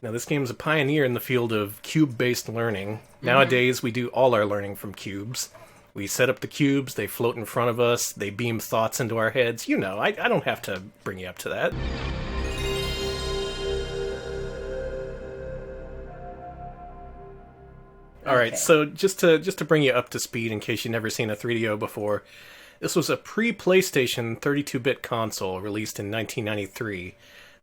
Now, this game is a pioneer in the field of cube-based learning. Nowadays, we do all our learning from cubes. We set up the cubes, they float in front of us, they beam thoughts into our heads. You know, I don't have to bring you up to that. All right, so just to bring you up to speed in case you've never seen a 3DO before, this was a pre-PlayStation 32-bit console released in 1993.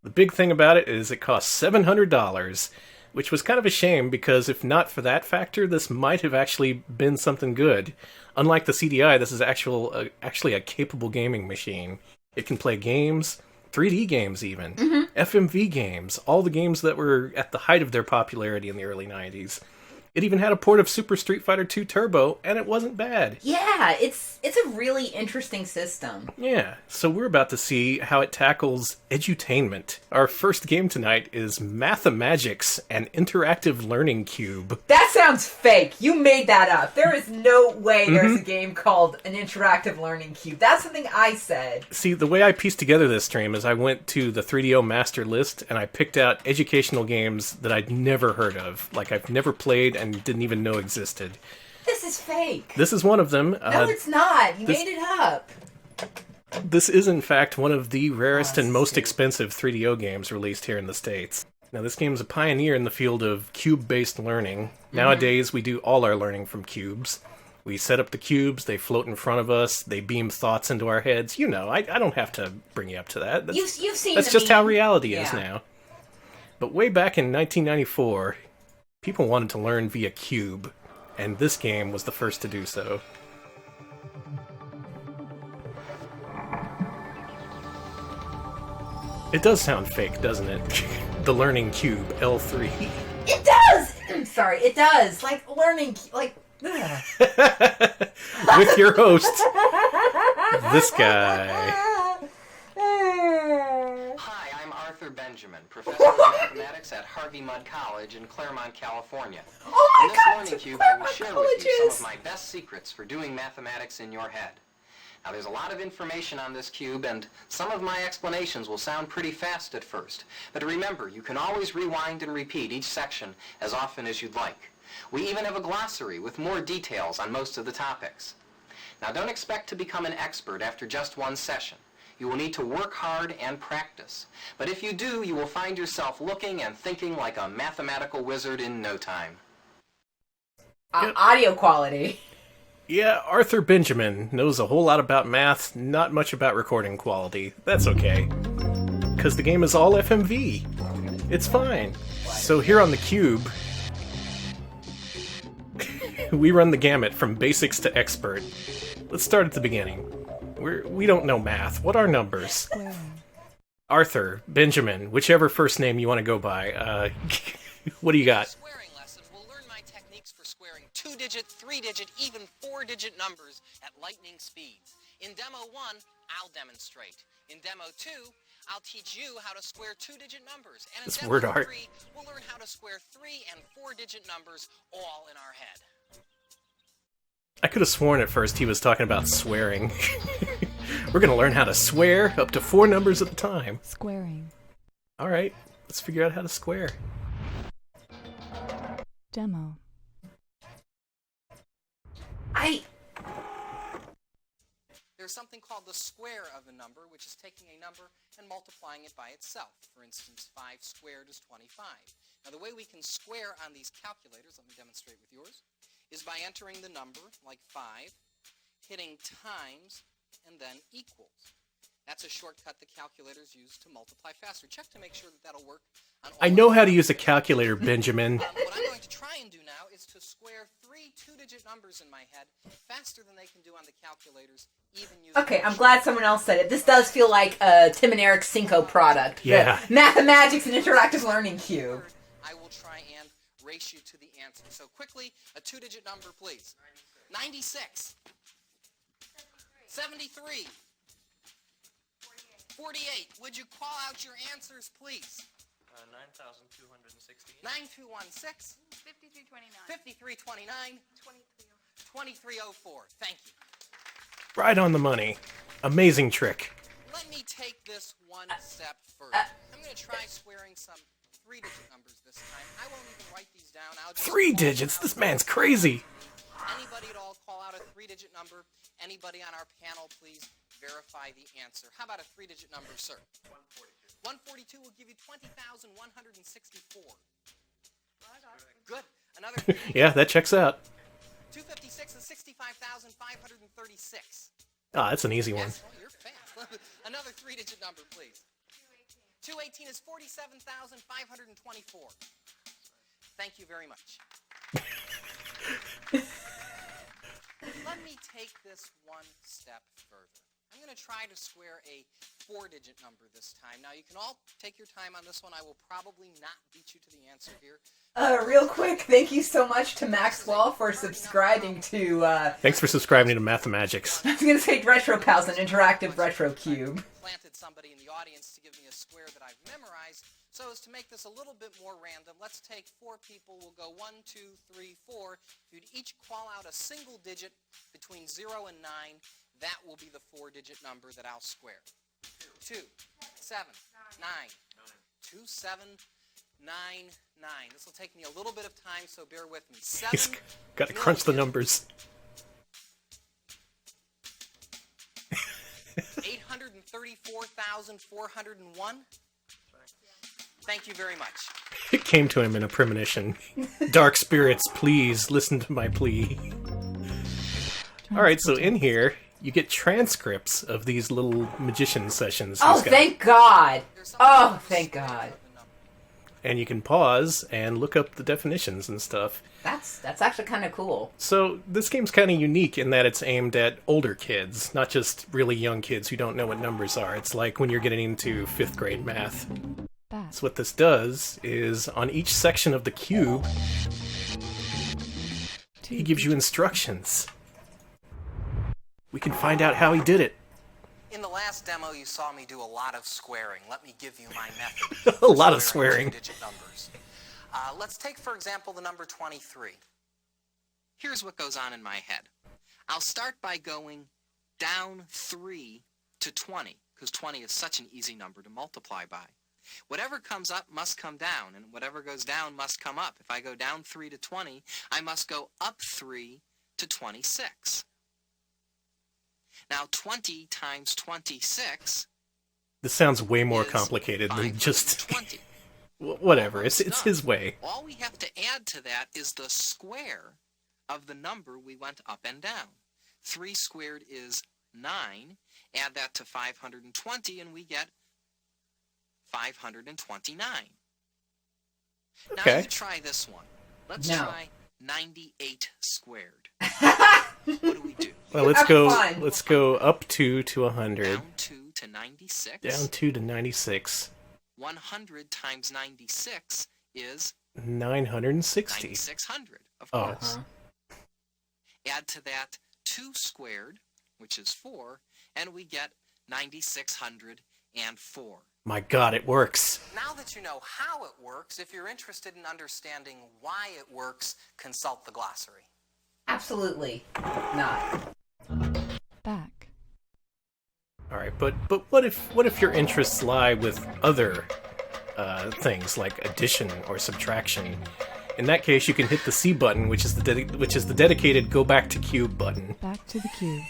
The big thing about it is it cost $700, which was kind of a shame because if not for that factor, this might have actually been something good. Unlike the CDI, this is actually a capable gaming machine. It can play games, 3D games even, FMV games, all the games that were at the height of their popularity in the early 90s. It even had a port of Super Street Fighter 2 Turbo, and it wasn't bad. Yeah, it's a really interesting system. Yeah, so we're about to see how it tackles edutainment. Our first game tonight is Mathemagics, an interactive learning cube. That sounds fake. You made that up. There is no way there's a game called an interactive learning cube. That's something I said. See, the way I pieced together this stream is I went to the 3DO master list, and I picked out educational games that I'd never heard of, like I've never played and didn't even know existed. This is fake. This is one of them. No, it's not. You made it up. This is, in fact, one of the rarest and most expensive 3DO games released here in the States. Now, this game is a pioneer in the field of cube-based learning. Nowadays, we do all our learning from cubes. We set up the cubes, they float in front of us, they beam thoughts into our heads. You know, I don't have to bring you up to that. You've seen That's just how reality is now. But way back in 1994... people wanted to learn via cube, and this game was the first to do so. It does sound fake, doesn't it? The Learning Cube, L3. It does! I'm sorry, it does. Like, learning, like... With your host, this guy. Benjamin, professor of mathematics at Harvey Mudd College in Claremont, California. Oh my in this God, learning cube, I will share with you some of my best secrets for doing mathematics in your head. Now, there's a lot of information on this cube, and some of my explanations will sound pretty fast at first. But remember, you can always rewind and repeat each section as often as you'd like. We even have a glossary with more details on most of the topics. Now, don't expect to become an expert after just one session. You will need to work hard and practice. But if you do, you will find yourself looking and thinking like a mathematical wizard in no time. Audio quality. Yeah, Arthur Benjamin knows a whole lot about math, not much about recording quality. That's okay. Because the game is all FMV. It's fine. So here on the cube, we run the gamut from basics to expert. Let's start at the beginning. We don't know math. What are numbers? Arthur, Benjamin, whichever first name you want to go by. What do you got? Squaring lessons will learn my techniques for squaring 2-digit, 3-digit, even 4-digit numbers at lightning speeds. In Demo 1, I'll demonstrate. In Demo 2, I'll teach you how to square 2-digit numbers. And in Demo word art. 3, we'll learn how to square 3 and 4-digit numbers all in our head. I could have sworn at first he was talking about swearing. We're gonna learn how to swear up to 4 numbers at a time. Squaring. Alright, let's figure out how to square. Demo. There's something called the square of a number, which is taking a number and multiplying it by itself. For instance, 5 squared is 25. Now, the way we can square on these calculators, let me demonstrate with yours, is by entering the number, like 5, hitting times, and then equals. That's a shortcut the calculators use to multiply faster. Check to make sure that that'll work on all I know how to use a calculator, Benjamin. What I'm going to try and do now is to square 3 2-digit numbers in my head faster than they can do on the calculators, even using... Okay, I'm glad someone else said it. This does feel like a Tim and Eric Cinco product. Yeah. The Mathemagics and Interactive Learning Cube. I will try and race you to the answer. So quickly, a 2-digit number, please. 96. 73. 48. Would you call out your answers, please? 9,260. 9216. 5329. 5329. 2304. Thank you. Right on the money. Amazing trick. Let me take this one step further. I'm going to try squaring some 3-digit numbers this just 3 call digits? out This man's crazy. Anybody at all call out a 3-digit number? Anybody on our panel, please verify the answer. How about a 3-digit number, sir? 142 will give you 20,164. Good. Another Yeah, that checks out. 256 is 65,536. Ah, that's an easy one. Yes, well, you're fast. Another 3-digit number, please. 218 is 47,524. Thank you very much. Let me take this one step further. I'm going to try to square a 4-digit number this time. Now, you can all take your time on this one. I will probably not beat you to the answer here. Real quick, thank you so much to Maxwell for subscribing to, Thanks for subscribing to Mathemagics. I was gonna say Retro Pals, an interactive retro cube. Planted somebody in the audience to give me a square that I've memorized. So as to make this a little bit more random, let's take 4 people. We'll go 1, 2, 3, 4. You'd each call out a single digit between 0 and 9. That will be the 4-digit number that I'll square. 2, 7, 9. 2, 7, 9, 9. This will take me a little bit of time, so bear with me. He's 7 got to crunch the million, numbers. 834,401. Thank you very much. It came to him in a premonition. Dark spirits, please listen to my plea. Alright, so in here, you get transcripts of these little magician sessions. Oh, he's got. thank God! Oh, thank God. And you can pause and look up the definitions and stuff. That's actually kind of cool. So this game's kind of unique in that it's aimed at older kids, not just really young kids who don't know what numbers are. It's like when you're getting into 5th grade math. So what this does is, on each section of the cube, he gives you instructions. We can find out how he did it. In the last demo, you saw me do a lot of squaring. Let me give you my method. A lot of for swearing. 2-digit numbers. Let's take, for example, the number 23. Here's what goes on in my head. I'll start by going down 3 to 20, because 20 is such an easy number to multiply by. Whatever comes up must come down, and whatever goes down must come up. If I go down 3 to 20, I must go up 3 to 26. Now, 20 times 26 This sounds way more is complicated than just... 520. Whatever, it's his way. All we have to add to that is the square of the number we went up and down. 3 squared is 9. Add that to 520, and we get 529. Okay. Now you try this one. Let's try 98 squared. What do we do? Well, let's go up 2 to 100. Down 2 to 96. Down 2 to 96. 100 times 96 is 960. 9600, of Oh. course. Add to that 2 squared, which is 4, and we get 9604. My God, it works. Now that you know how it works, if you're interested in understanding why it works, consult the glossary. Absolutely not. Back. All right, but what if your interests lie with other things like addition or subtraction? In that case, you can hit the C button, which is the dedicated go back to cube button. Back to the cube.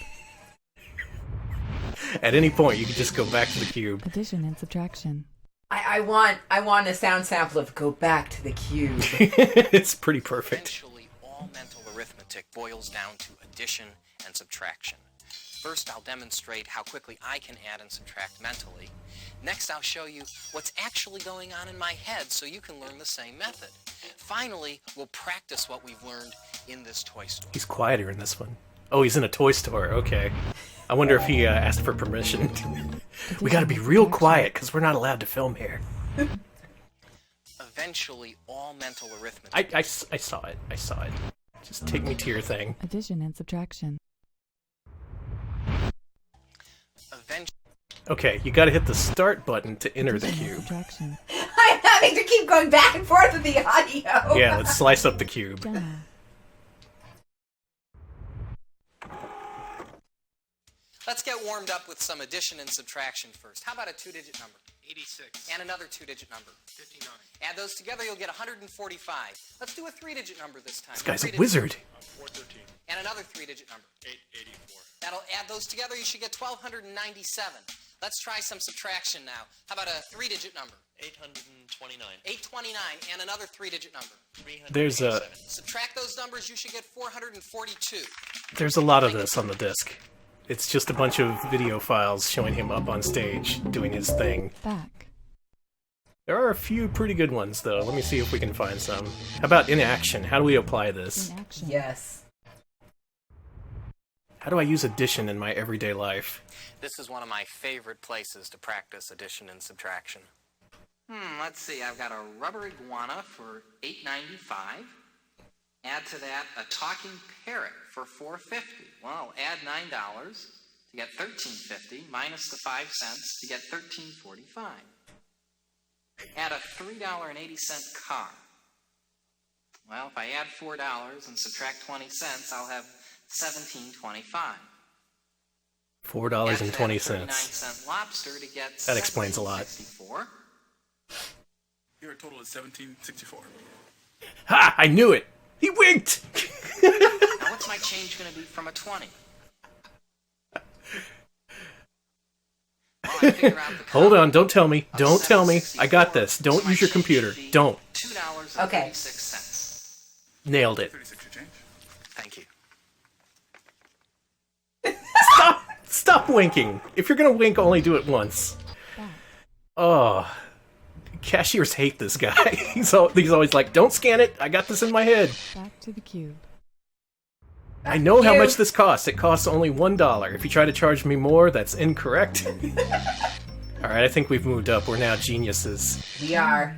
At any point, you can just go back to the cube. Addition and subtraction. I want a sound sample of "Go Back to the Cube." It's pretty perfect. Eventually, all mental arithmetic boils down to addition and subtraction. First, I'll demonstrate how quickly I can add and subtract mentally. Next, I'll show you what's actually going on in my head so you can learn the same method. Finally, we'll practice what we've learned in this toy store. He's quieter in this one. Oh, he's in a toy store. Okay. I wonder if he asked for permission. We gotta be real quiet, because we're not allowed to film here. Eventually, all mental arithmetic... I saw it. I saw it. Just take me to your thing. Addition and subtraction. Eventually... Okay, you gotta hit the start button to enter the Addition and cube. subtraction. I'm having to keep going back and forth with the audio. Yeah, let's slice up the cube. Demo. Let's get warmed up with some addition and subtraction first. How about a two-digit number? 86. And another two-digit number. 59. Add those together, you'll get 145. Let's do a three-digit number this time. This guy's a Three-digit wizard. 413. And another three-digit number. 884. That'll add those together, you should get 1,297. Let's try some subtraction now. How about a three-digit number? 829. 829, and another three-digit number. There's a Subtract those numbers, you should get 442. there's a lot of this on the disc. It's just a bunch of video files showing him up on stage doing his thing. Back. There are a few pretty good ones, though. Let me see if we can find some. How about in action? How do we apply this? In action. Yes. How do I use addition in my everyday life? This is one of my favorite places to practice addition and subtraction. Let's see. I've got a rubber iguana for $8.95. Add to that a talking parrot for $4.50. Well, add $9 to get $13.50 minus the 5 cents to get $13.45. Add a $3.80 car. Well, if I add $4 and subtract 20 cents, I'll have $17.25. $4.20. 39-cent lobster to get That explains a lot. $17.64. Your total is 1764. Ha! I knew it! He winked! Now, what's my change going to be from a 20? Well, I figure out the Hold code on, don't tell me. of Don't tell me. I 764, got this. Don't so my use your change computer. should be Don't. $2.36. Okay. Nailed it. 36 your change. Thank you. Stop winking. If you're gonna wink, only do it once. Back. Oh. Cashiers hate this guy. He's always like, don't scan it. I got this in my head. Back to the cube. I know how You. much this costs. It costs only $1. If you try to charge me more, that's incorrect. Alright, I think we've moved up. We're now geniuses. We are.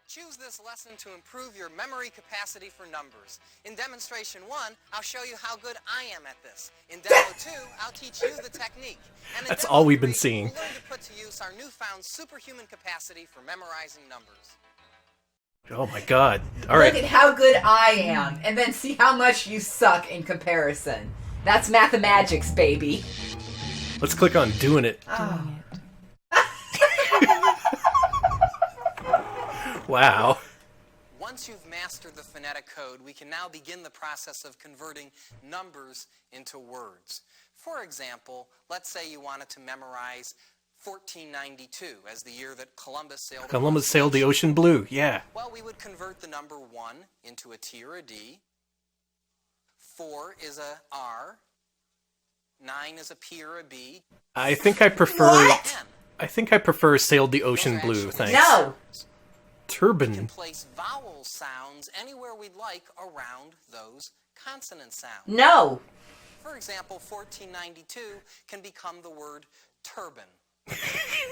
Choose this lesson to improve your memory capacity for numbers. In demonstration 1, I'll show you how good I am at this. In demo 2, I'll teach you the technique. And in That's demo all we've been 3, seeing. We'll learn to put to use our newfound superhuman capacity for memorizing numbers. Oh my god. Look Alright. at how good I am, and then see how much you suck in comparison. That's Mathemagics, baby. Let's click on doing it. Oh. Doing it. Wow. Once you've mastered the phonetic code, we can now begin the process of converting numbers into words. For example, let's say you wanted to memorize 1492 as the year that Columbus sailed. Columbus sailed the ocean blue. Yeah. Well, we would convert the number 1 into a T or a D. 4 is a R. 9 is a P or a B. I think I prefer... What? 10. I think I prefer sailed the ocean blue, thanks. No! We can Turban. place vowel sounds anywhere we'd like around those consonant sounds. No! For example, 1492 can become the word turban.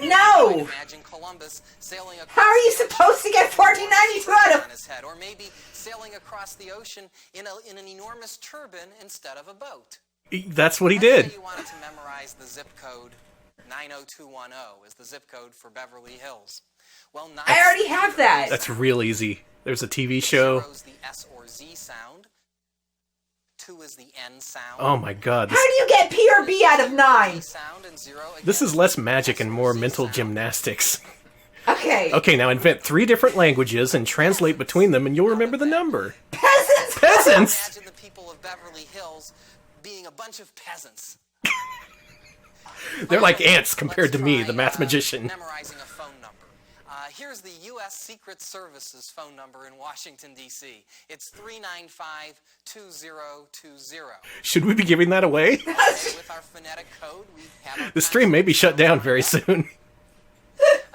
No! Imagine Columbus sailing across How are you the ocean supposed to get 1492 out on of... his head, or maybe sailing across the ocean in an enormous turban instead of a boat. That's what he Let's did. say you wanted to memorize the zip code 90210 is the zip code for Beverly Hills. Well, I already have that. That's real easy. There's a TV show. 0 is the S or Z sound. 2 is the N sound. Oh my god. How do you get P or B out of 9? Sound and 0 This again, is less magic and more S or Z mental sound. gymnastics. Okay. Okay, now invent 3 different languages and translate between them and you'll remember the number. Peasants! Peasants! Imagine the people of Beverly Hills being a bunch of peasants. They're like ants compared to Let's me, try, the math magician. Memorizing a phone number. Here's the U.S. Secret Service's phone number in Washington, D.C. It's 395-2020. Should we be giving that away? With our phonetic code, we have our The stream may be shut down very soon.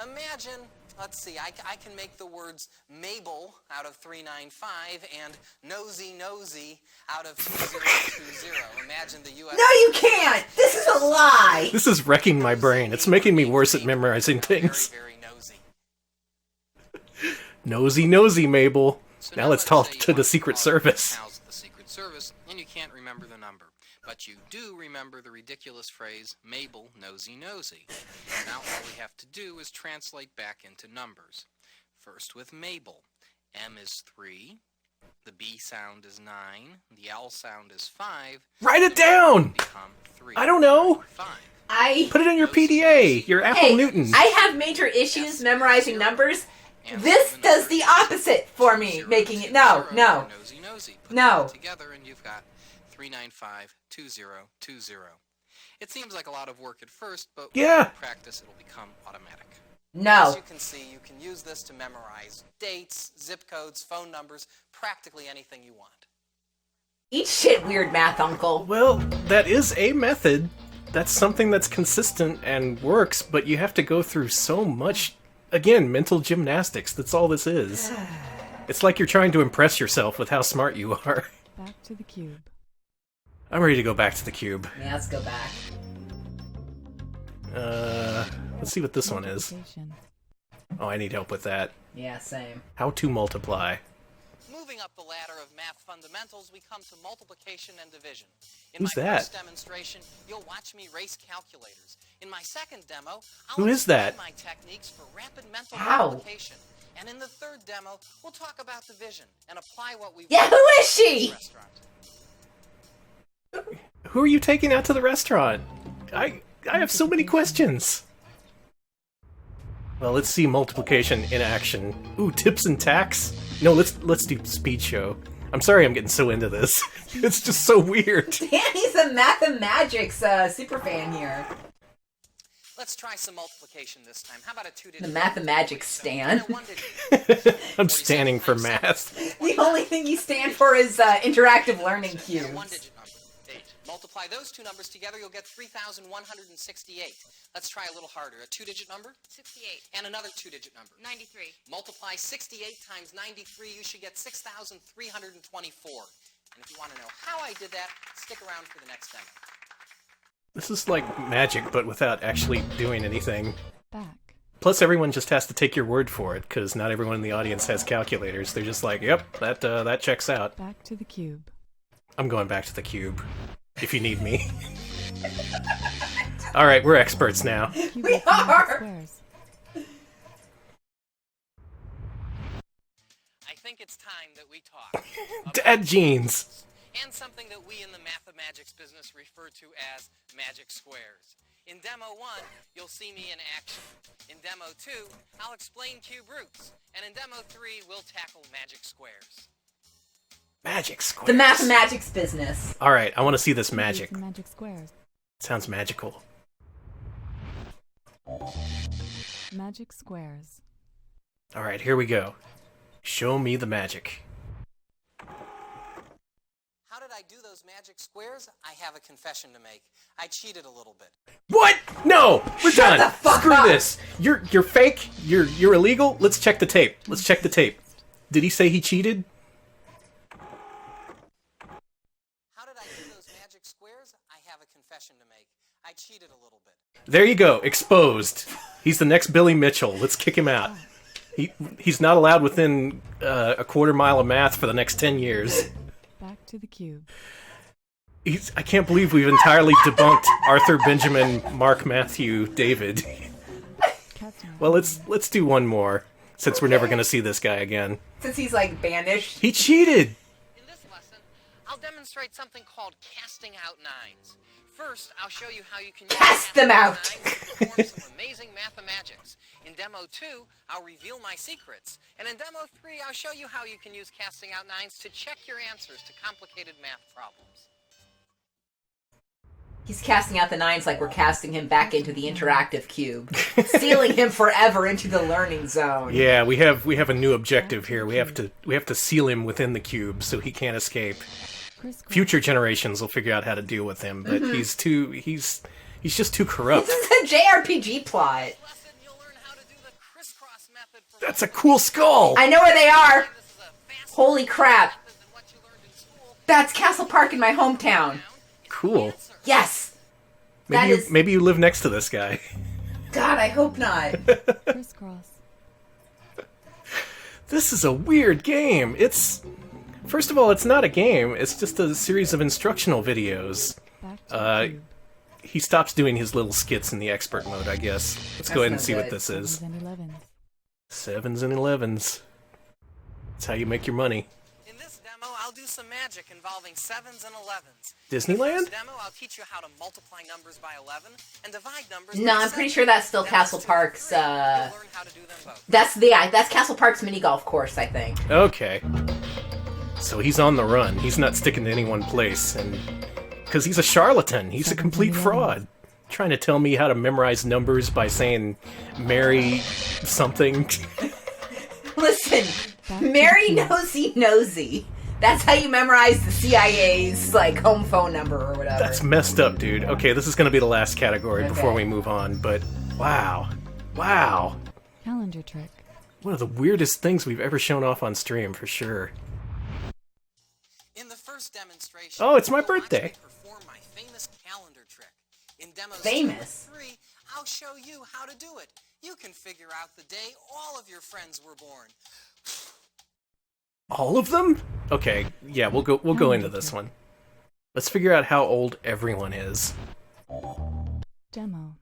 Imagine, let's see, I can make the words Mabel out of 395 and Nosy out of 2020. Imagine the U.S. No, you can't! This is a lie! This is wrecking my brain. It's making me worse at memorizing things. Very, very nosy. Nosy, Mabel. So Now let's say talk you to want the Secret call Service. House the Secret Service, and you can't remember the number. But you do remember the ridiculous phrase, Mabel nosy. Now all we have to do is translate back into numbers. First with Mabel. M is 3, The B sound is 9. The L sound is 5. Write it The vowels down! become 3. I don't know. 5. Put it in your PDA, your Apple Hey, Newton. I have major issues memorizing numbers. This does the opposite for me, making it no. Nosy. Put No. them together and you've got 3952020. It seems like a lot of work at first, but Yeah. with practice it'll become automatic. As No. you can see, you can use this to memorize dates, zip codes, phone numbers, practically anything you want. Eat shit, weird math uncle. Well, that is a method. That's something that's consistent and works, but you have to go through so much, again, mental gymnastics. That's all this is. It's like you're trying to impress yourself with how smart you are. Back to the cube. I'm ready to go back to the cube. Yeah, let's go back. Let's see what this one is. Multiplication. Oh, I need help with that. Yeah, same. How to multiply. Moving up the ladder of math fundamentals, we come to multiplication and division. In Who's my that? first demonstration, you'll watch me race calculators. In my second demo, I'll Who is explain that? my techniques for rapid mental How? multiplication. And in the third demo, we'll talk about division and apply what we've Yeah, learned who is at she? the restaurant. Who are you taking out to the restaurant? I have so many questions. Well, let's see multiplication in action. Ooh, tips and tacks? No, let's do speed show. I'm sorry I'm getting so into this. It's just so weird. Danny's a Mathemagics superfan here. Let's try some multiplication this time. How about a two-digit? The Mathemagics stan. And a one-digit. I'm standing for math. The only thing you stand for is interactive learning And a cubes. one-digit number. 8. Multiply those two numbers together, you'll get 3,168. Let's try a little harder. A two-digit number 68. and another two-digit number. 93. Multiply 68 times 93, you should get 6,324. And if you want to know how I did that, stick around for the next demo. This is like magic, but without actually doing anything. Back. Plus, everyone just has to take your word for it, because not everyone in the audience has calculators. They're just like, yep, that checks out. Back to the cube. I'm going back to the cube, if you need me. Alright, we're experts now. Cube We with 100 are! squares. I think it's time that we talk about Dad jeans! and something that we in the Mathemagics business refer to as magic squares. In Demo 1, you'll see me in action. In Demo 2, I'll explain cube roots. And in Demo 3, we'll tackle magic squares. Magic squares. The Mathemagics business. Alright, I want to see this Cube magic. with magic squares. Sounds magical. Magic squares. Alright, here we go. Show me the magic. How did I do those magic squares? I have a confession to make. I cheated a little bit. What? No! We're done! the fuck Screw up! this! You're fake? You're illegal? Let's check the tape. Let's check the tape. Did he say he cheated? How did I do those magic squares? I have a confession to make. I cheated a little bit. There you go, exposed. He's the next Billy Mitchell. Let's kick him out. He's not allowed within a quarter mile of math for the next 10 years. Back to the cube. I can't believe we've entirely debunked Arthur Benjamin, Mark Matthew, David. Cat's meow. Well, let's do one more, since we're never going to see this guy again. Since he's like banished. He cheated! In this lesson, I'll demonstrate something called casting out nines. First, I'll show you how you can use Cast them casting out. nines to perform some amazing mathemagics. In Demo 2, I'll reveal my secrets. And in Demo 3, I'll show you how you can use casting out nines to check your answers to complicated math problems. He's casting out the nines like we're casting him back into the interactive cube. Sealing him forever into the learning zone. Yeah, we have a new objective here. We have to seal him within the cube so he can't escape. Crisscross. Future generations will figure out how to deal with him, but he's just too corrupt. This is a JRPG plot. Lesson, you'll learn how to do the crisscross method for That's a cool skull! I know where they are. This is a faster Holy crap. method than what you learned in school. That's Castle Park in my hometown. Cool. Yes. That is... Maybe you live next to this guy. God, I hope not. Crisscross. This is a weird game. First of all, it's not a game. It's just a series of instructional videos. Back to the cube. He stops doing his little skits in the expert mode, I guess. Let's go ahead and no see what good. this is. 7s and 11s. 7s and 11s. That's how you make your money. In this I'll do some magic involving 7s and 11s. Disneyland? In the first demo, I'll teach you how to multiply numbers by 11 and divide numbers No, by I'm pretty 7. sure that's still Then Castle let's do Park's, 3. You'll learn how to do them both. That's Castle Park's mini golf course, I think. Okay. So he's on the run. He's not sticking to any one place, and because he's a charlatan, he's a complete fraud. Trying to tell me how to memorize numbers by saying "Mary something." Listen, Mary Nosy. That's how you memorize the CIA's, like, home phone number or whatever. That's messed up, dude. Okay, this is going to be the last category before we move on, but wow. Calendar trick. One of the weirdest things we've ever shown off on stream, for sure. In the first demonstration, Oh, it's my you'll watch birthday. me perform my famous calendar trick. In demos Famous? 2 and 3, I'll show you how to do it. You can figure out the day all of your friends were born. All of them? Okay, yeah, we'll go into this one. Let's figure out how old everyone is. Demo.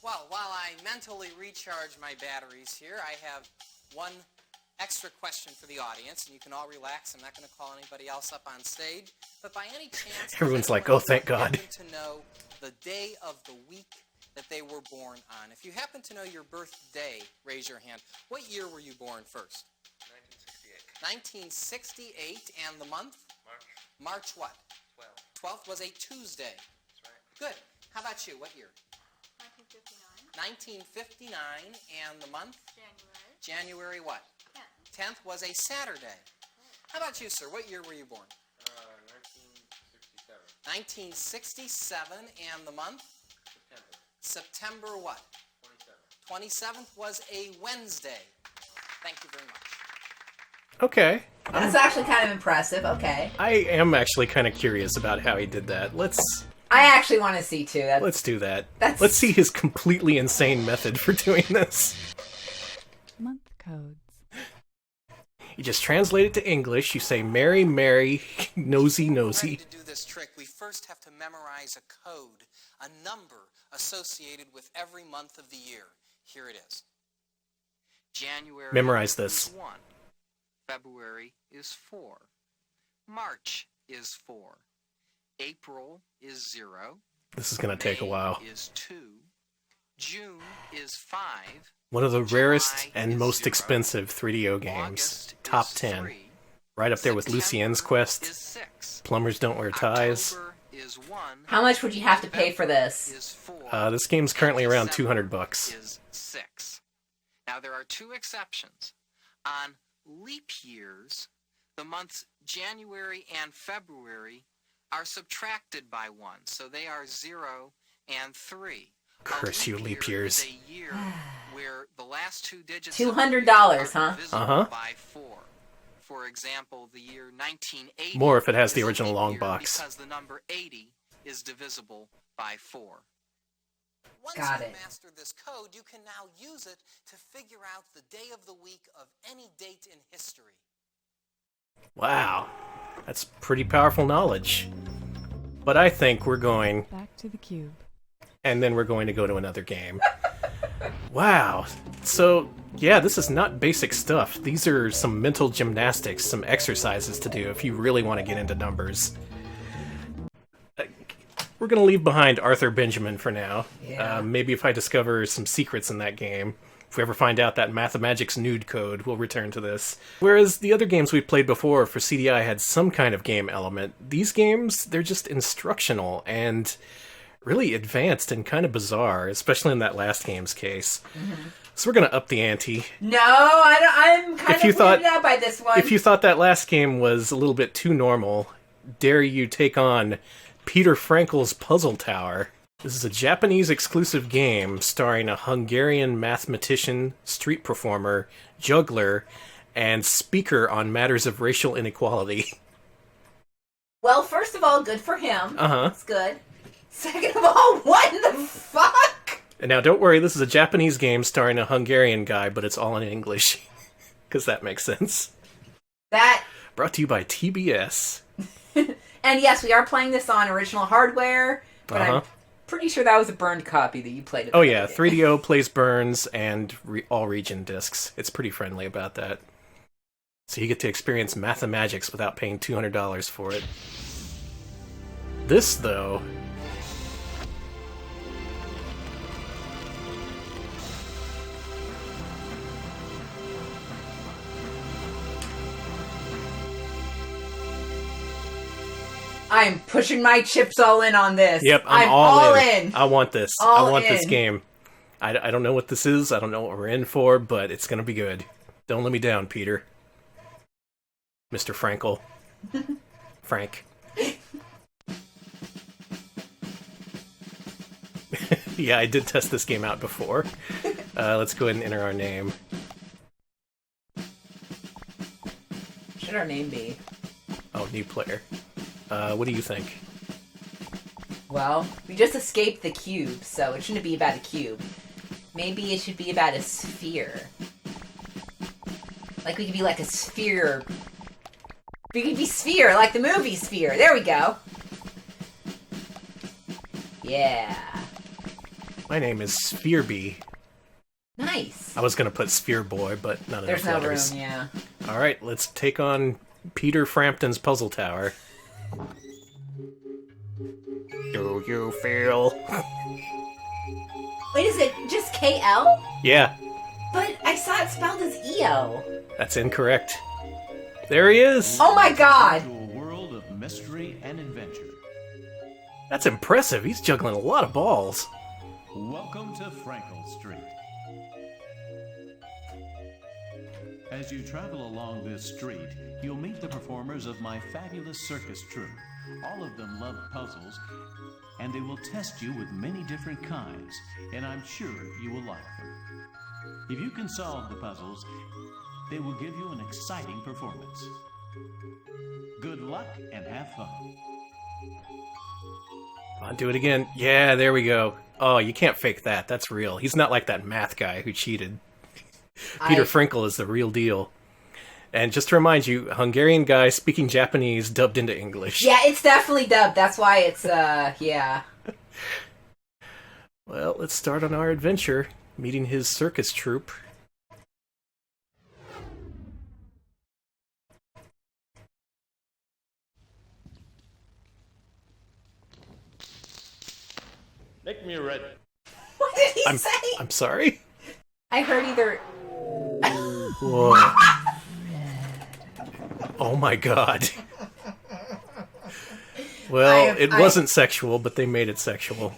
Well, while I mentally recharge my batteries here, I have one extra question for the audience, and you can all relax. I'm not going to call anybody else up on stage. But by any chance, Everyone's like, anyone "Oh, thank God." happen to know the day of the week that they were born on? If you happen to know your birthday, raise your hand. What year were you born first? 1968. 1968, and the month? March what? 12th was a Tuesday. That's right. Good. How about you? What year? 1959, and the month? January what? 10th was a Saturday. How about you, sir? What year were you born? 1967, and the month? September what? 27th was a Wednesday. Thank you very much. Okay. That's actually kind of impressive. Okay. I am actually kind of curious about how he did that. I actually want to see, too. Let's do that. That's- Let's see his completely insane method for doing this. Month codes. You just translate it to English. You say Mary, nosy. Ready to do this trick, we first have to memorize a code, a number associated with every month of the year. Here it is. January Memorize this. is 1. February is 4. March is 4. April is 0. This is going to take a while. May is 2. June is 5. One of the rarest July and is most 0. expensive 3DO games. August Top is 10. 3. Right up there with September Lucien's is Quest. 6. Plumbers Don't Wear Ties. October is 1. How much would you have to pay for this? Is 4. This game's currently around December $200. Is 6. Now there are two exceptions. On leap years, the months January and February are subtracted by 1, so they are 0 and 3. Curse A you, leap year years. is a year where the last two digits $200, of the year are divisible Uh-huh. by 4. For example, the year 1980 More if it has the is a original leap long year box. because the number 80 is divisible by 4. Once Got you it. master this code, you can now use it to figure out the day of the week of any date in history. Wow. That's pretty powerful knowledge. But I think we're going, Back to the cube. and then we're going to go to another game. Wow. So, yeah, this is not basic stuff. These are some mental gymnastics, some exercises to do if you really want to get into numbers. We're going to leave behind Arthur Benjamin for now. Yeah. Maybe if I discover some secrets in that game, if we ever find out that Mathemagics nude code, we'll return to this. Whereas the other games we've played before for CDI had some kind of game element, these games, they're just instructional and really advanced and kind of bizarre, especially in that last game's case. Mm-hmm. So we're going to up the ante. No, I'm kind If you of thought- weirded out by this one. If you thought that last game was a little bit too normal, dare you take on Peter Frankel's Puzzle Tower. This is a Japanese exclusive game starring a Hungarian mathematician, street performer, juggler, and speaker on matters of racial inequality. Well, first of all, good for him. Uh-huh. That's good. Second of all, what in the fuck? And now, don't worry, this is a Japanese game starring a Hungarian guy, but it's all in English. Because that makes sense. That... Brought to you by TBS. And yes, we are playing this on original hardware, but Uh-huh. Pretty sure that was a burned copy that you played. Oh yeah, 3DO plays burns and all region discs. It's pretty friendly about that. So you get to experience Mathemagics without paying $200 for it. This, though... I'm pushing my chips all in on this. Yep, I'm all in. I want this. All I want this in. game. I don't know what this is. I don't know what we're in for, but it's going to be good. Don't let me down, Peter. Mr. Frankel. Frank. Yeah, I did test this game out before. Let's go ahead and enter our name. Should our name be? Oh, new player. What do you think? Well, we just escaped the cube, so it shouldn't be about a cube. Maybe it should be about a sphere. Like, we could be like a sphere. We could be Sphere, like the movie Sphere. There we go. Yeah. My name is Sphereby. Nice. I was going to put Sphere Boy, but none of There's enough no letters. room, yeah. Alright, let's take on Peter Frampton's Puzzle Tower. Do you feel? Wait, is it just KL? Yeah, But I saw it spelled as EO. that's incorrect. There he is! Oh my god! To a world of mystery and adventure. That's impressive. He's juggling a lot of balls. Welcome to Frankel Street. As you travel along this street, you'll meet the performers of my fabulous circus troupe. All of them love puzzles, and they will test you with many different kinds, and I'm sure you will like them. If you can solve the puzzles, they will give you an exciting performance. Good luck and have fun. I'll do it again. Yeah, there we go. Oh, you can't fake that. That's real. He's not like that math guy who cheated. Peter Frankel is the real deal. And just to remind you, Hungarian guy speaking Japanese dubbed into English. Yeah, it's definitely dubbed. That's why it's, yeah. Well, let's start on our adventure, meeting his circus troupe. Make me ready. What did he say? I'm sorry? I heard either... Whoa. Oh my god. Well, it wasn't sexual, but they made it sexual.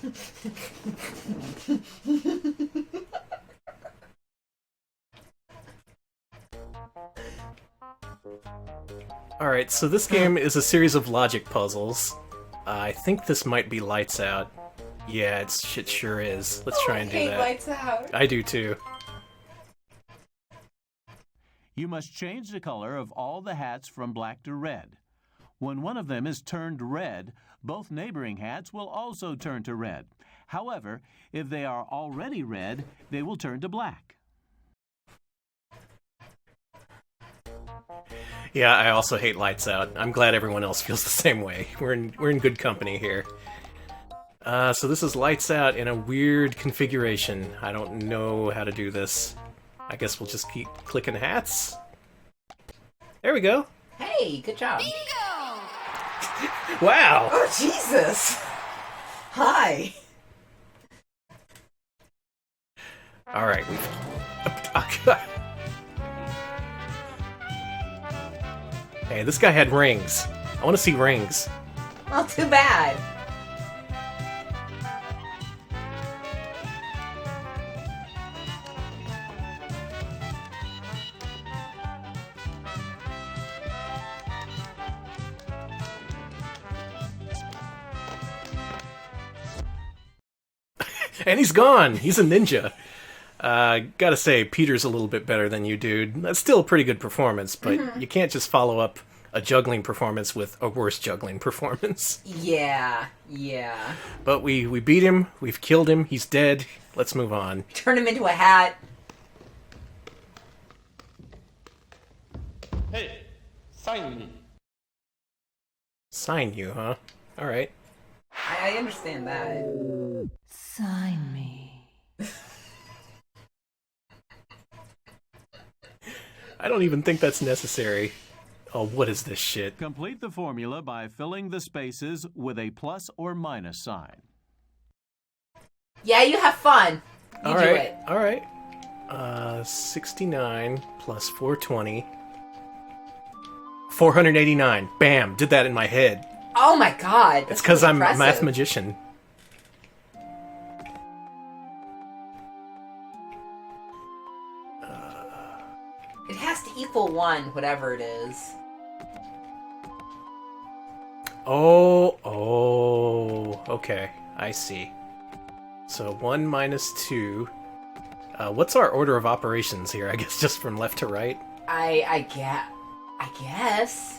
Alright, so this game is a series of logic puzzles. I think this might be Lights Out. Yeah, it sure is. Let's try and do that. Lights Out. I do too. You must change the color of all the hats from black to red. When one of them is turned red, both neighboring hats will also turn to red. However, if they are already red, they will turn to black. Yeah, I also hate Lights Out. I'm glad everyone else feels the same way. We're in good company here. So this is Lights Out in a weird configuration. I don't know how to do this. I guess we'll just keep clicking hats. There we go. Hey, good job. Wow! Oh, Jesus. Hi. Alright, Hey, this guy had rings. I want to see rings. Well, too bad. And he's gone! He's a ninja. Gotta say, Peter's a little bit better than you, dude. That's still a pretty good performance, but you can't just follow up a juggling performance with a worse juggling performance. Yeah, yeah. But we beat him, we've killed him, he's dead. Let's move on. Turn him into a hat. Hey, sign me. Sign you, huh? Alright. I understand that. Sign me. I don't even think that's necessary. Oh, what is this shit? Complete the formula by filling the spaces with a plus or minus sign. Yeah, you have fun. You do it. All right. 69 plus 420. 489. Bam! Did that in my head. Oh my god. It's because I'm a impressive. mathematician. It has to equal 1, whatever it is. Oh, okay. I see. So 1 minus 2. What's our order of operations here? I guess just from left to right? I guess.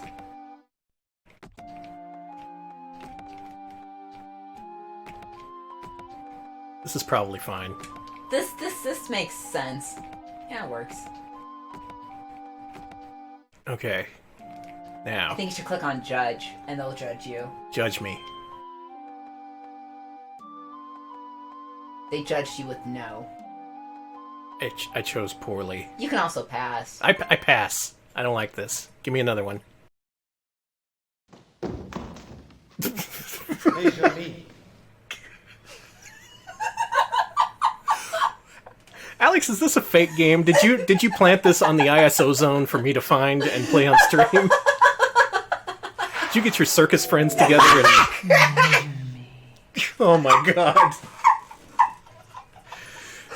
This is probably fine. This makes sense. Yeah, it works. Okay. Now, I think you should click on judge, and they'll judge you. judge me. They judged you with no. I chose poorly. You can also pass. I pass. I don't like this. Give me another one. Measure me. Alex, is this a fake game? Did you plant this on the ISO zone for me to find and play on stream? Did you get your circus friends together and... Oh my god.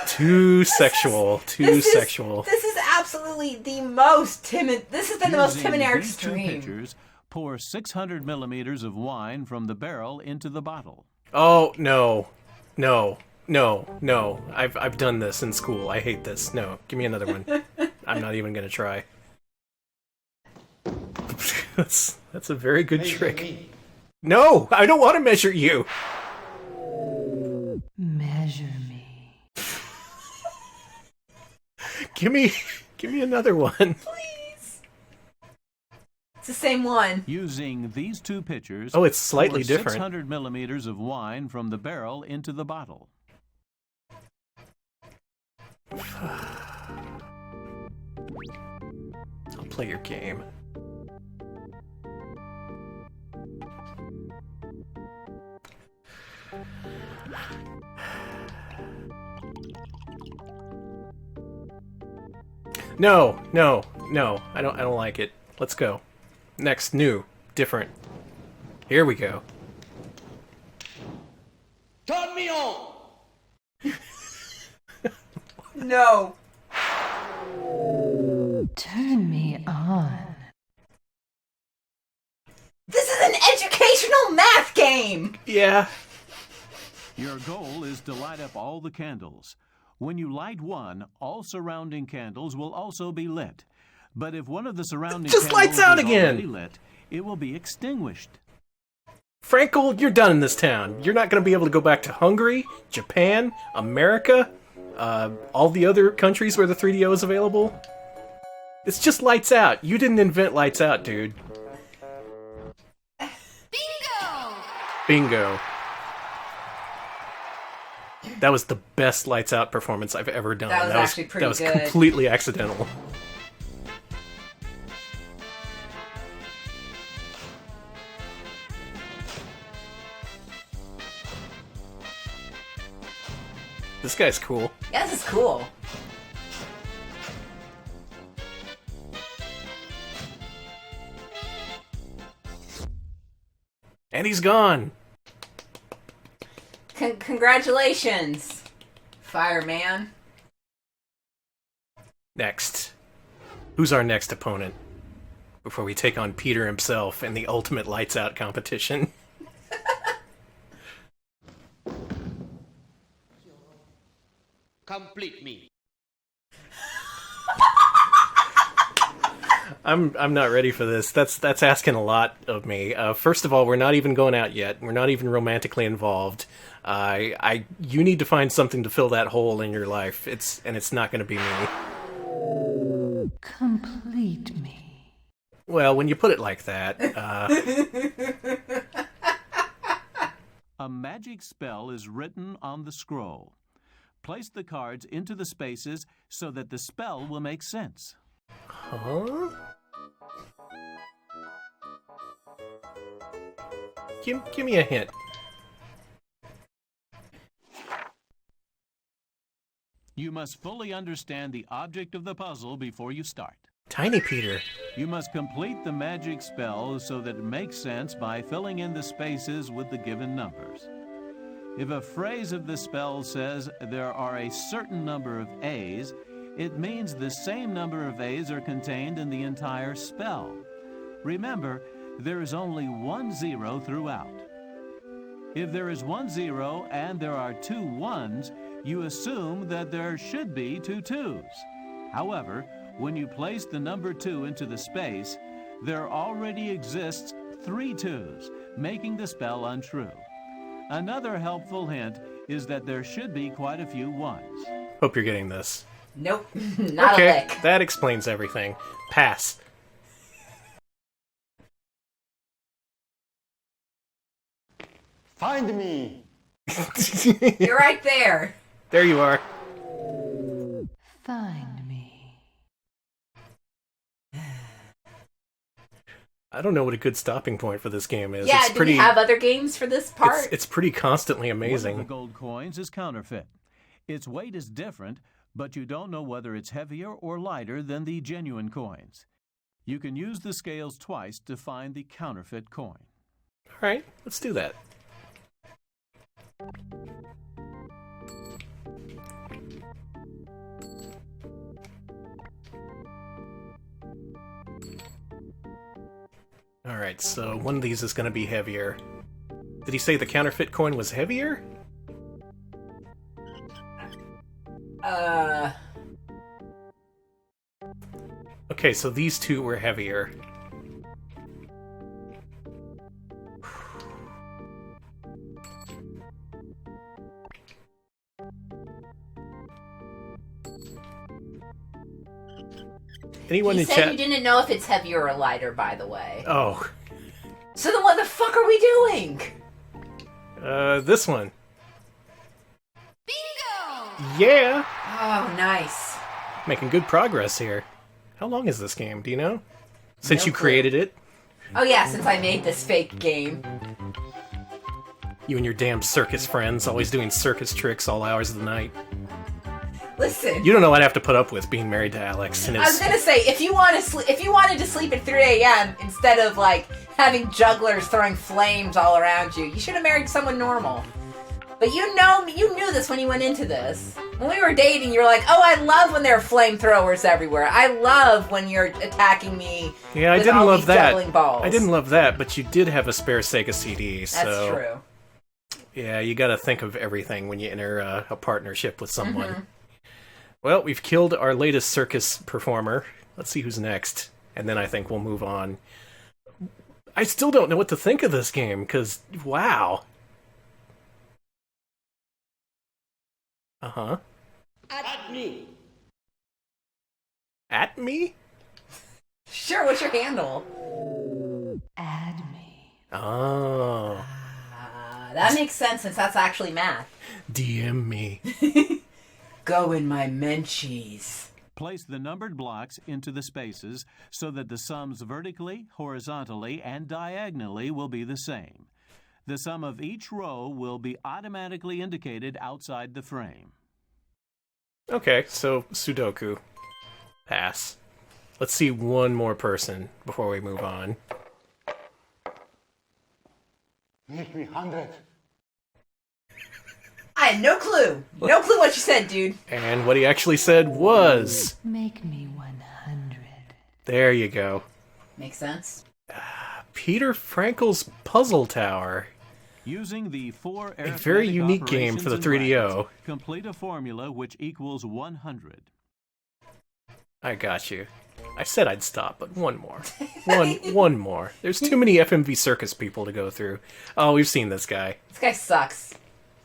Too sexual. This Sexual. This is absolutely the most timid. This has been the most Using timid Eric these two stream. pitchers, pour 600 milliliters of wine from the barrel into the bottle. Oh, no. I've done this in school. I hate this. No, give me another one. I'm not even gonna try. That's a very good Measure trick. me. No, I don't want to measure you. Measure me. Give me another one. Please. It's the same one. Using these two pitchers, Oh, it's slightly pour different. 600 milliliters of wine from the barrel into the bottle. I'll play your game. No. I don't like it. Let's go. Next, new, different. Here we go. Turn me on. No. Turn me on. This is an educational math game. Yeah. Your goal is to light up all the candles. When you light one, all surrounding candles will also be lit. But if one of the surrounding Just candles lights out is again. already lit, it will be extinguished. Frankel, you're done in this town. You're not going to be able to go back to Hungary, Japan, America, all the other countries where the 3DO is available. It's just lights out. You didn't invent lights out, dude. Bingo. That was the best lights out performance I've ever done. That was actually pretty That was good. completely accidental. This guy's cool. Yeah, this is cool. And he's gone. Congratulations, fireman. Next. Who's our next opponent? Before we take on Peter himself in the ultimate lights out competition. Complete me. I'm not ready for this. That's asking a lot of me. First of all, we're not even going out yet. We're not even romantically involved. You need to find something to fill that hole in your life. It's not going to be me. Complete me. Well, when you put it like that, A magic spell is written on the scroll. Place the cards into the spaces so that the spell will make sense. Huh? Give me a hint. You must fully understand the object of the puzzle before you start. Tiny Peter. You must complete the magic spell so that it makes sense by filling in the spaces with the given numbers. If a phrase of the spell says there are a certain number of A's, it means the same number of A's are contained in the entire spell. Remember, there is only one zero throughout. If there is one zero and there are two ones, you assume that there should be two twos. However, when you place the number 2 into the space, there already exists 3 twos, making the spell untrue. Another helpful hint is that there should be quite a few ones. Hope you're getting this. Nope, not Okay, a lick. that explains everything. Pass. Find me! You're right there. There you are. Find me. I don't know what a good stopping point for this game is. Yeah, it's do pretty, we have other games for this part? it's pretty constantly One of the amazing. gold coins is counterfeit. Its weight is different, but you don't know whether it's heavier or lighter than the genuine coins. You can use the scales twice to find the counterfeit coin. All right, let's do that. All right, so one of these is going to be heavier. Did he say the counterfeit coin was heavier? Okay, so these two were heavier. Anyone You in said chat? you didn't know if it's heavier or lighter, by the way. Oh, So then what the fuck are we doing? this one. Bingo! Yeah, Oh, nice. making good progress here. How long is this game? Do you know? Since No you clue. created it, Oh yeah, since I made this fake game. you and your damn circus friends always doing circus tricks all hours of the night. Listen, You don't know what I have to put up with being married to Alex. And I was his... gonna say, if you wanted to sleep at 3 a.m. instead of like having jugglers throwing flames all around you, you should have married someone normal. But you knew this when you went into this. When we were dating, you were like, "Oh, I love when there are flamethrowers everywhere. I love when you're attacking me." Yeah, I with didn't all love these that. juggling balls. I didn't love that, but you did have a spare Sega CD, so... That's true. Yeah, you gotta think of everything when you enter a partnership with someone. Mm-hmm. Well, we've killed our latest circus performer. Let's see who's next. And then I think we'll move on. I still don't know what to think of this game, because, wow. Uh-huh. At me! At me? Sure, what's your handle? Add me. Oh. That makes sense since that's actually math. DM me. Go in my menchies. Place the numbered blocks into the spaces so that the sums vertically, horizontally, and diagonally will be the same. The sum of each row will be automatically indicated outside the frame. Okay, so Sudoku. Pass. Let's see one more person before we move on. Make me 100. I had no clue. No clue what you said, dude. And what he actually said was... Make me 100. There you go. Makes sense. Peter Frankel's Puzzle Tower. Using the four arithmetic very unique game for the operations in 3DO. brackets, complete a formula which equals 100. I got you. I said I'd stop, but one more. One more. There's too many FMV Circus people to go through. Oh, we've seen this guy. This guy sucks.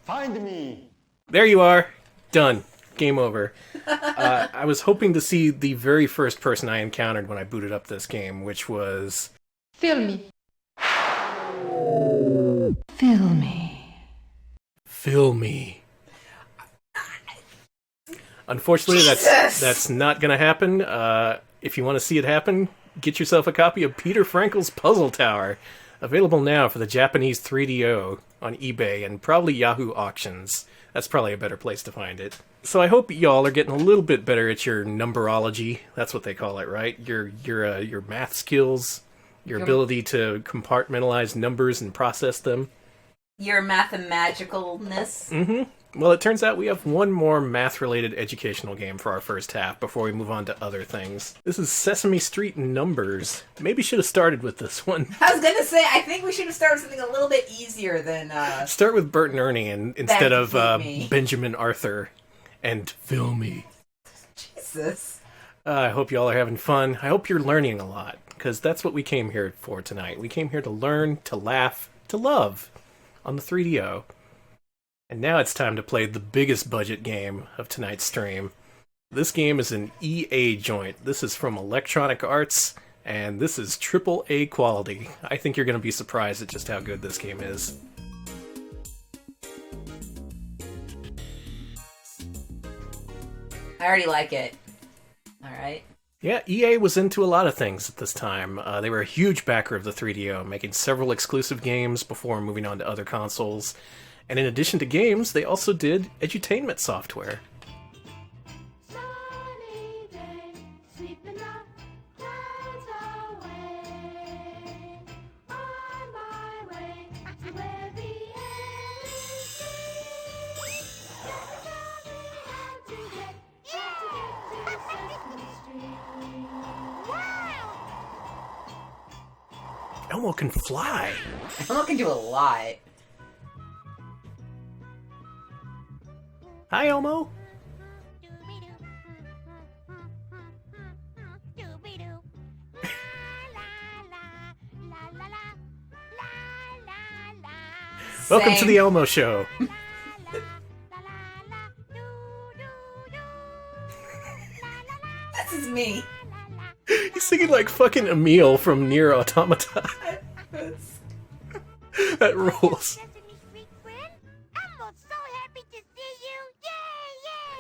Find me! There you are. Done. Game over. I was hoping to see the very first person I encountered when I booted up this game, which was... Fill me. Fill me. fill me. Unfortunately, that's not going to happen. If you want to see it happen, get yourself a copy of Peter Frankel's Puzzle Tower. Available now for the Japanese 3DO on eBay and probably Yahoo Auctions. That's probably a better place to find it. So I hope y'all are getting a little bit better at your numberology. That's what they call it, right? Your math skills, your ability to compartmentalize numbers and process them. Your mathemagicalness. Mm-hmm. Well, it turns out we have one more math-related educational game for our first half before we move on to other things. This is Sesame Street Numbers. Maybe should have started with this one. I was gonna say, I think we should have started with something a little bit easier than, Start with Bert and Ernie instead of Benjamin Arthur and Fill Me. Jesus. I hope y'all are having fun. I hope you're learning a lot, because that's what we came here for tonight. We came here to learn, to laugh, to love on the 3DO. And now it's time to play the biggest budget game of tonight's stream. This game is an EA joint. This is from Electronic Arts, and this is AAA quality. I think you're going to be surprised at just how good this game is. I already like it. Alright. Yeah, EA was into a lot of things at this time. They were a huge backer of the 3DO, making several exclusive games before moving on to other consoles. And in addition to games, they also did edutainment software. Elmo can fly! Elmo can do a lot. Hi, Elmo! Welcome to the Elmo Show! This is me. He's singing like fucking Emil from Nier Automata. That rules.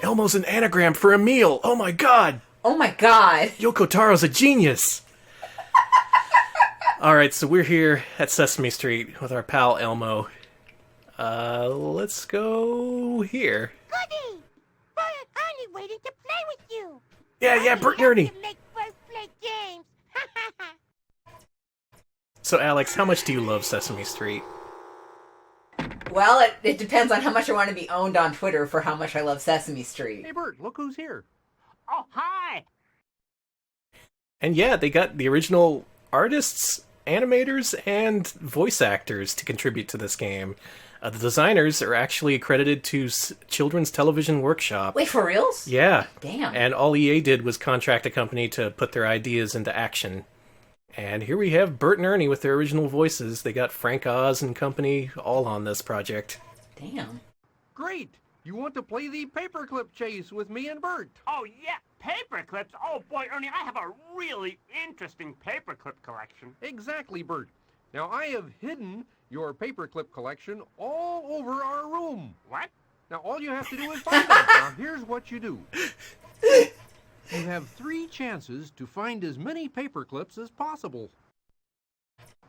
Elmo's an anagram for Emil! Oh my god! Oh my god! Yoko Taro's a genius! Alright, so we're here at Sesame Street with our pal Elmo. Let's go here. Goody! Bert and Ernie waiting to play with you. Yeah, Bert and Ernie! To make Bert play games. So Alex, how much do you love Sesame Street? Well, it depends on how much I want to be owned on Twitter for how much I love Sesame Street. Hey, Bert, look who's here. Oh, hi! And yeah, they got the original artists, animators, and voice actors to contribute to this game. The designers are actually credited to Children's Television Workshop. Wait, for reals? Yeah. Damn. And all EA did was contract a company to put their ideas into action. And here we have Bert and Ernie with their original voices. They got Frank Oz and company all on this project. Damn. Great! You want to play the paperclip chase with me and Bert? Oh, yeah, paper clips. Oh, boy, Ernie, I have a really interesting paperclip collection. Exactly, Bert. Now, I have hidden your paperclip collection all over our room. What? Now, all you have to do is find them. Now, here's what you do. You have 3 chances to find as many paperclips as possible.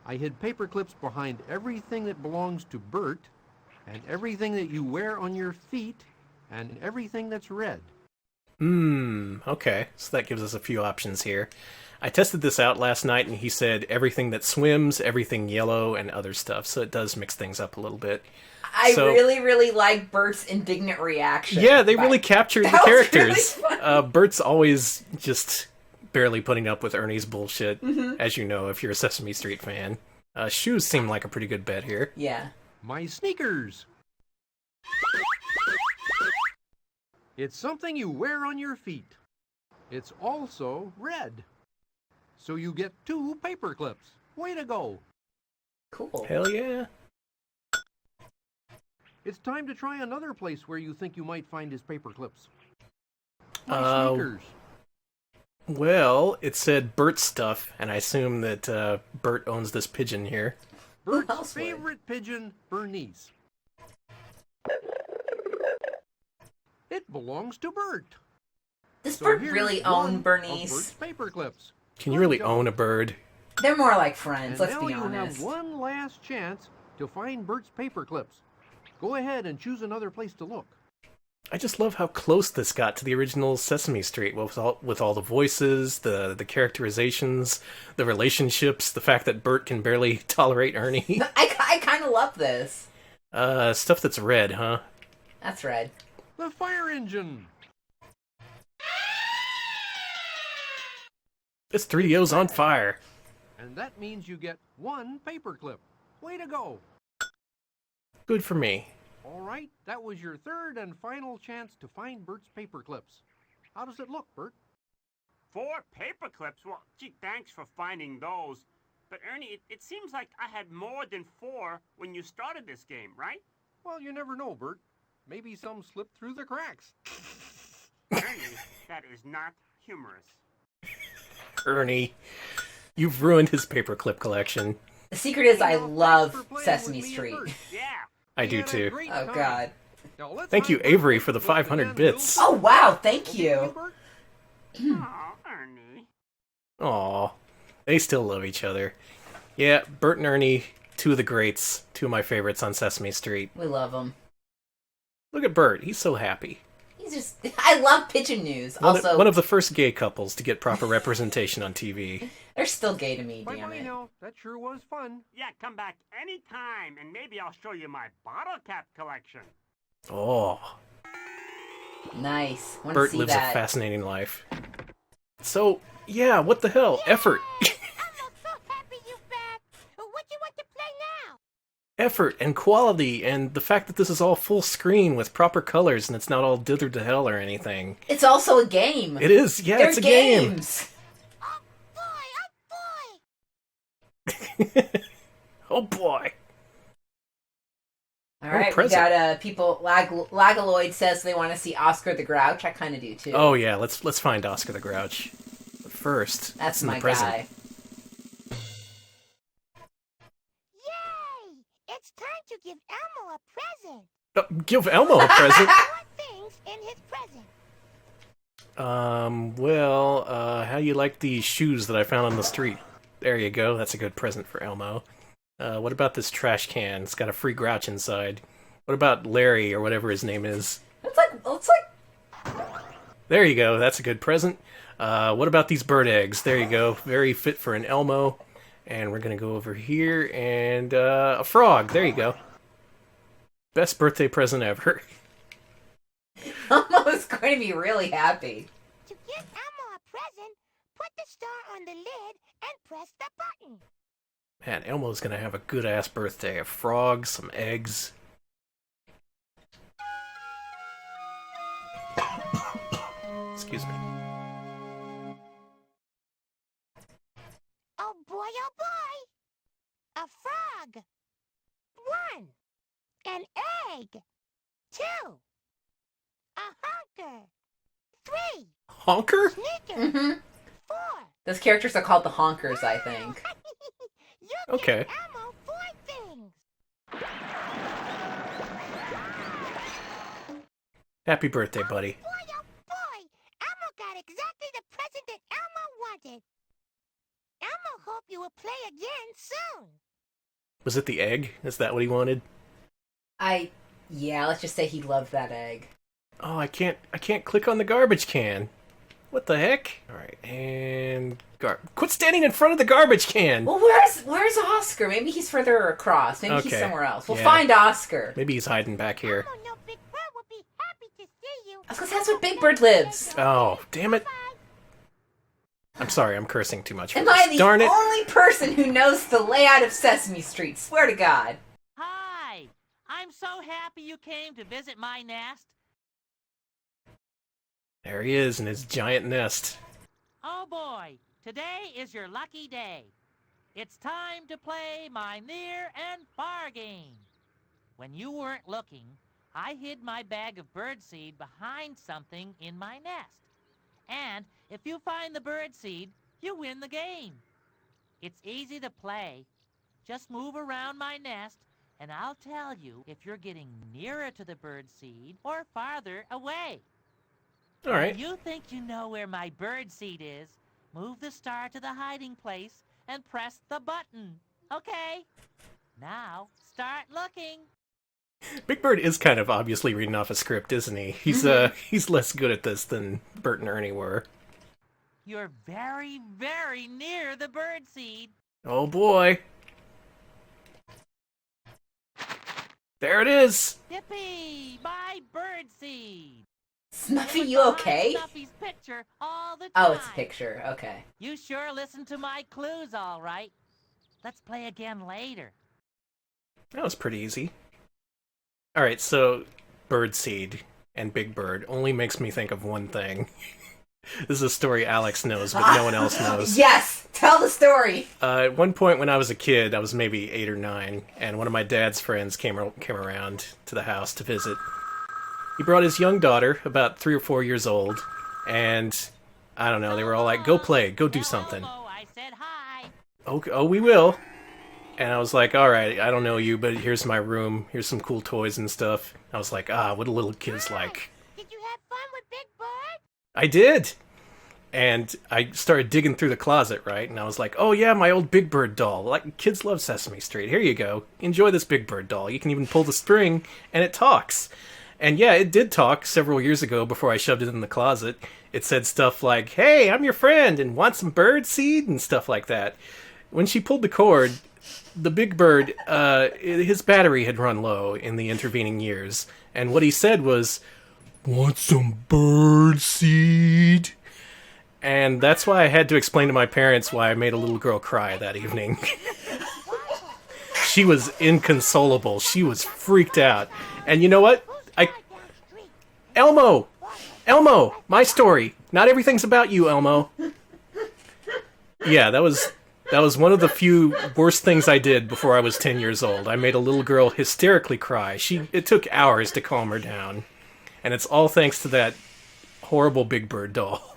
I hid paperclips behind everything that belongs to Bert, and everything that you wear on your feet, and everything that's red. Okay. So that gives us a few options here. I tested this out last night, and he said everything that swims, everything yellow, and other stuff, so it does mix things up a little bit. I really, really like Bert's indignant reaction. Yeah, they really captured the was characters. really funny. Bert's always just barely putting up with Ernie's bullshit, as you know, if you're a Sesame Street fan. Shoes seem like a pretty good bet here. Yeah. My sneakers. It's something you wear on your feet. It's also red. So you get 2 paperclips. Way to go. Cool. Hell yeah. It's time to try another place where you think you might find his paperclips. My sneakers. Well, it said Bert stuff, and I assume that Bert owns this pigeon here. Bert's favorite pigeon, Bernice. belongs to Bert. Does So Bert here's really one own of Bernice? Bert's paper clips. Can you really own a bird? They're more like friends, And let's now be you have honest. one last chance to find Bert's paper clips. Go ahead and choose another place to look. I just love how close this got to the original Sesame Street, with all the voices, the characterizations, the relationships, the fact that Bert can barely tolerate Ernie. I kind of love this. Stuff that's red, huh? That's red. The fire engine. This 3DO's on fire. And that means you get one paper clip. Way to go. Good for me. All right, that was your third and final chance to find Bert's paper clips. How does it look, Bert? 4 paper clips? Well, gee, thanks for finding those. But Ernie, it seems like I had more than 4 when you started this game, right? Well, you never know, Bert. Maybe some slipped through the cracks. Ernie, that is not humorous. Ernie, you've ruined his paperclip collection. The secret is I Well, love thanks for playing Sesame with me and Street. Bert. Yeah. I We do had a too. great Oh, time. God. Now, let's Thank you, hide Avery, Bert's for the paper clip 500 again, bits. Bill. Oh, wow, thank Okay, you. Bert? Oh, Ernie. Aw, they still love each other. Yeah, Bert and Ernie, 2 of the greats, 2 of my favorites on Sesame Street. We love him. Look at Bert, he's so happy. He's just... I love Pigeon News. Also, One of the first gay couples to get proper representation on TV. they're still gay to me, damn Bye-bye it. now. That sure was fun. Yeah, come back anytime, and maybe I'll show you my bottle cap collection. Oh, Nice. Want to Bert see lives that. a fascinating life. So, yeah, what the hell? Effort. I'm so happy you're back. What do you want to play now? Effort and quality, and the fact that this is all full screen with proper colors and it's not all dithered to hell or anything. It's also a game. It is, yeah, They're it's a game. games. Oh boy, Oh boy. All right, we present. got people. Lagaloid says they want to see Oscar the Grouch. I kind of do too. Oh yeah, let's find Oscar the Grouch. But first, that's it's in my the present. guy. yay! It's time to give Elmo a present. Give Elmo a present. 4 things in his present. How you like these shoes that I found on the street? There you go, that's a good present for Elmo. What about this trash can? It's got a free Grouch inside. What about Larry, or whatever his name is? It's like. There you go, that's a good present. What about these bird eggs? There you go, very fit for an Elmo. And we're gonna go over here, and a frog, there you go. Best birthday present ever. Elmo's going to be really happy. To give Elmo a present, put the star on the lid and press the button. Man, Elmo's gonna have a good-ass birthday. A frog, some eggs. Excuse me. Oh boy, a frog. 1. An egg. 2. A honker. 3. Honker? Sneaker. Mm-hmm. 4. Those characters are called the Honkers, I think. You Okay. gave Elmo 4 things. Happy birthday, buddy. Oh boy, Elmo got exactly the present that Elmo wanted. Elmo hope you will play again soon. Was it the egg? Is that what he wanted? Yeah, let's just say he loved that egg. Oh, I can't click on the garbage can. What the heck? Alright, and... Quit standing in front of the garbage can! Well, where's Oscar? Maybe he's further across. Maybe he's Okay. somewhere else. We'll Yeah. find Oscar. Maybe he's hiding back here. Elmo know Big Bird will be happy to see you. I was gonna say, that's where Big Bird lives. Oh, damn it. Bye-bye. I'm sorry, I'm cursing too much for Am I this. the Darn it! only person who knows the layout of Sesame Street? Swear to God. Hi! I'm so happy you came to visit my nest. There he is in his giant nest. Oh boy, today is your lucky day. It's time to play my near and far game. When you weren't looking, I hid my bag of birdseed behind something in my nest. And if you find the birdseed, you win the game. It's easy to play. Just move around my nest, and I'll tell you if you're getting nearer to the birdseed or farther away. All right. When you think you know where my bird seed is, move the star to the hiding place and press the button. Okay? Now, start looking. Big Bird is kind of obviously reading off a script, isn't he? He's less good at this than Bert and Ernie were. You're very, very near the bird seed. Oh boy. There it is. Yippee! My bird seed. Snuffy, It was you behind okay? Snuffy's picture all the time. Oh, it's a picture. Okay. You sure listen to my clues all right. Let's play again later. That was pretty easy. All right, so Birdseed and Big Bird only makes me think of one thing. This is a story Alex knows, but no one else knows. Yes! Tell the story! At one point when I was a kid, I was maybe 8 or 9, and one of my dad's friends came around to the house to visit. He brought his young daughter, about 3 or 4 years old, and I don't know, they were all like, go play, go do something. I said hi. Oh, we will. And I was like, all right, I don't know you, but here's my room. Here's some cool toys and stuff. I was like, what do little kids like? Did you have fun with Big Bird? I did! And I started digging through the closet, right? And I was like, oh yeah, my old Big Bird doll. Like, kids love Sesame Street. Here you go. Enjoy this Big Bird doll. You can even pull the string, and it talks. And yeah, it did talk several years ago before I shoved it in the closet. It said stuff like, hey, I'm your friend, and want some bird seed? And stuff like that. When she pulled the cord, the Big Bird, his battery had run low in the intervening years. And what he said was, want some bird seed? And that's why I had to explain to my parents why I made a little girl cry that evening. She was inconsolable. She was freaked out. And you know what? Elmo, my story. Not everything's about you, Elmo. Yeah, that was one of the few worst things I did before I was 10 years old. I made a little girl hysterically cry. It took hours to calm her down. And it's all thanks to that horrible Big Bird doll.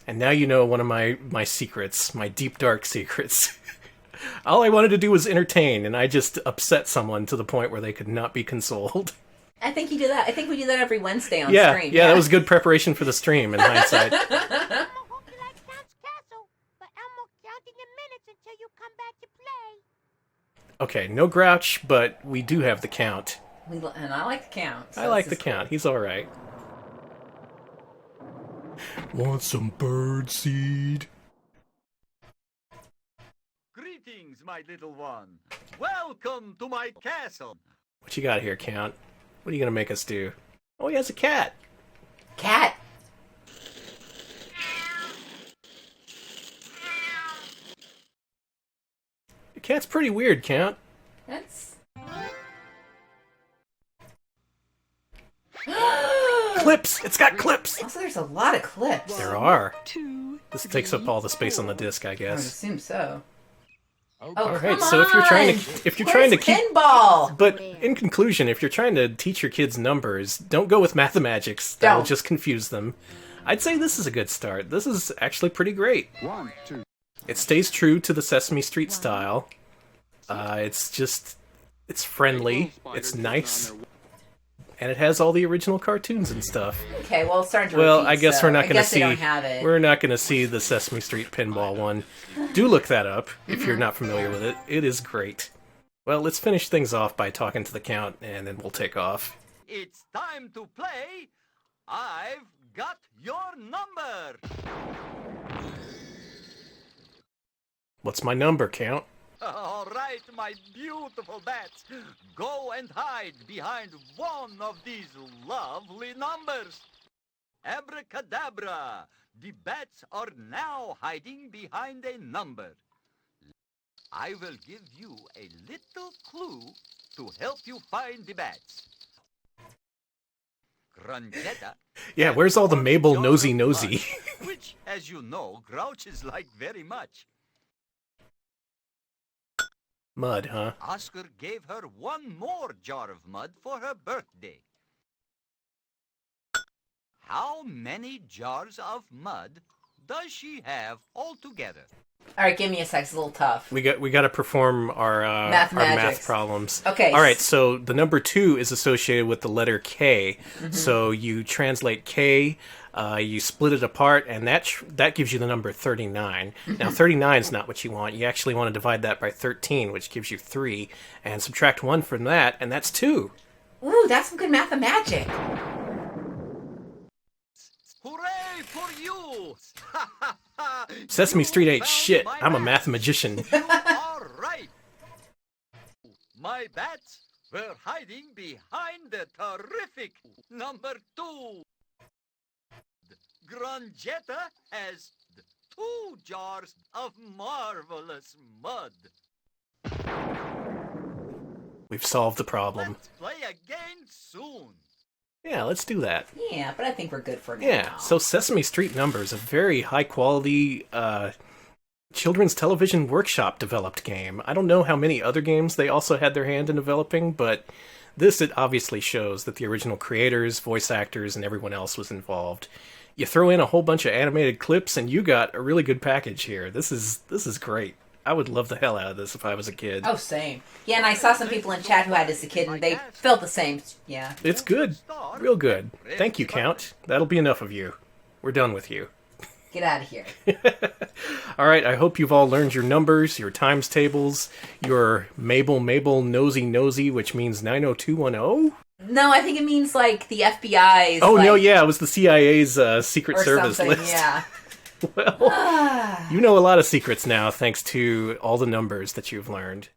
And now you know one of my secrets, my deep, dark secrets. All I wanted to do was entertain, and I just upset someone to the point where they could not be consoled. I think you do that. I think we do that every Wednesday on stream. Yeah, that was good preparation for the stream, in hindsight. Elmo hope you like Count's Castle, but Elmo counting in minutes until you come back to play. Okay, no Grouch, but we do have the Count. And I like the Count. So I like the Count. He's alright. Want some bird seed? Greetings, my little one. Welcome to my castle. What you got here, Count? What are you gonna make us do? Oh, he has a cat. Cat. Your cat's pretty weird, Count. That's... Clips! It's got clips! Also, there's a lot of clips. There are. This takes up all the space on the disc, I I would guess. assume so. Oh, Alright, come so if you're trying on! to keep pinball. But in conclusion, if you're trying to teach your kids numbers, don't go with Mathemagics. That'll just confuse them. I'd say this is a good start. This is actually pretty great. 1, 2. It stays true to the Sesame Street style. It's friendly, it's nice, and it has all the original cartoons and stuff. Okay, well, it's starting to Well, repeat, I guess so we're not I going to guess they see. don't have it. We're not going to see the Sesame Street pinball one. Do look that up if you're not familiar with it. It is great. Well, let's finish things off by talking to the Count, and then we'll take off. It's time to play. I've got your number. What's my number, Count? All right, my beautiful bats. Go and hide behind one of these lovely numbers. Abracadabra. The bats are now hiding behind a number. I will give you a little clue to help you find the bats. Grangetta. Yeah, where's all the Mabel Nosy? Which, as you know, Grouches like very much. Mud, huh? Oscar gave her one more jar of mud for her birthday. How many jars of mud does she have altogether? All right, give me a sec. It's a little tough. We got to perform our math problems. Okay. All right. So the number 2 is associated with the letter K. Mm-hmm. So you translate K, you split it apart, and that gives you the number 39. Mm-hmm. Now 39 is not what you want. You actually want to divide that by 13, which gives you 3, and subtract 1 from that, and that's 2. Ooh, that's some good Mathemagic. Hooray for you! Sesame Street ain't shit. I'm a math magician. All right. My bats were hiding behind the terrific number 2. Grangetta has 2 jars of marvelous mud. We've solved the problem. Let's play again soon. Yeah, let's do that. Yeah, but I think we're good for now. Yeah, so Sesame Street Numbers, a very high-quality children's television workshop developed game. I don't know how many other games they also had their hand in developing, but this, it obviously shows that the original creators, voice actors, and everyone else was involved. You throw in a whole bunch of animated clips, and you got a really good package here. This is great. I would love the hell out of this if I was a kid. Oh, same. Yeah, and I saw some people in chat who had this as a kid, and they felt the same. Yeah. It's good. Real good. Thank you, Count. That'll be enough of you. We're done with you. Get out of here. All right, I hope you've all learned your numbers, your times tables, your Mabel, Nosy, which means 90210? No, I think it means, like, the FBI's... Oh, no, yeah, it was the CIA's Secret Service list. Yeah. Well, you know a lot of secrets now, thanks to all the numbers that you've learned.